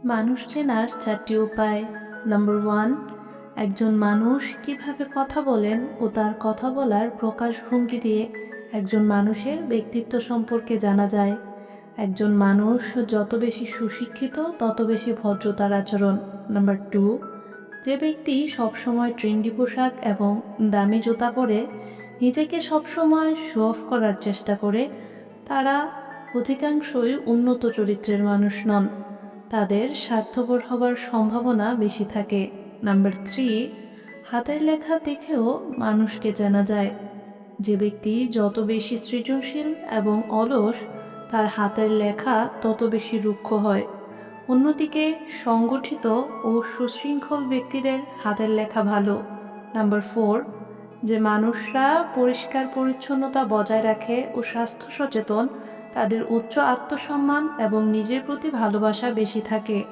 মানুষ চেনার 4টি উপায়। নাম্বার 1, একজন মানুষ কিভাবে কথা বলেন ও তার কথা বলার প্রকাশভঙ্গি দিয়ে একজন মানুষের ব্যক্তিত্ব সম্পর্কে জানা যায়। একজন মানুষ যত বেশি সুশিক্ষিত তত বেশি ভদ্রতার আচরণ। নাম্বার 2, যে ব্যক্তি সবসময় ট্রেন্ডি পোশাক এবং দামি জুতা পরে নিজেকে সবসময় শো অফ করার চেষ্টা করে, তারা অধিকাংশই উন্নত চরিত্রের মানুষ নন। তাদের স্বার্থপর হবার সম্ভাবনা বেশি থাকে। নাম্বার 3, হাতের লেখা দেখেও মানুষকে জানা যায়। যে ব্যক্তি যত বেশি সৃজনশীল এবং অলস, তার হাতের লেখা তত বেশি রুক্ষ হয়। অন্যদিকে সংগঠিত ও সুশৃঙ্খল ব্যক্তিদের হাতের লেখা ভালো। নাম্বার 4, যে মানুষরা পরিষ্কার পরিচ্ছন্নতা বজায় রাখে ও স্বাস্থ্য সচেতন, তাদের উচ্চ আত্মসম্মান এবং নিজের প্রতি ভালোবাসা বেশি থাকে।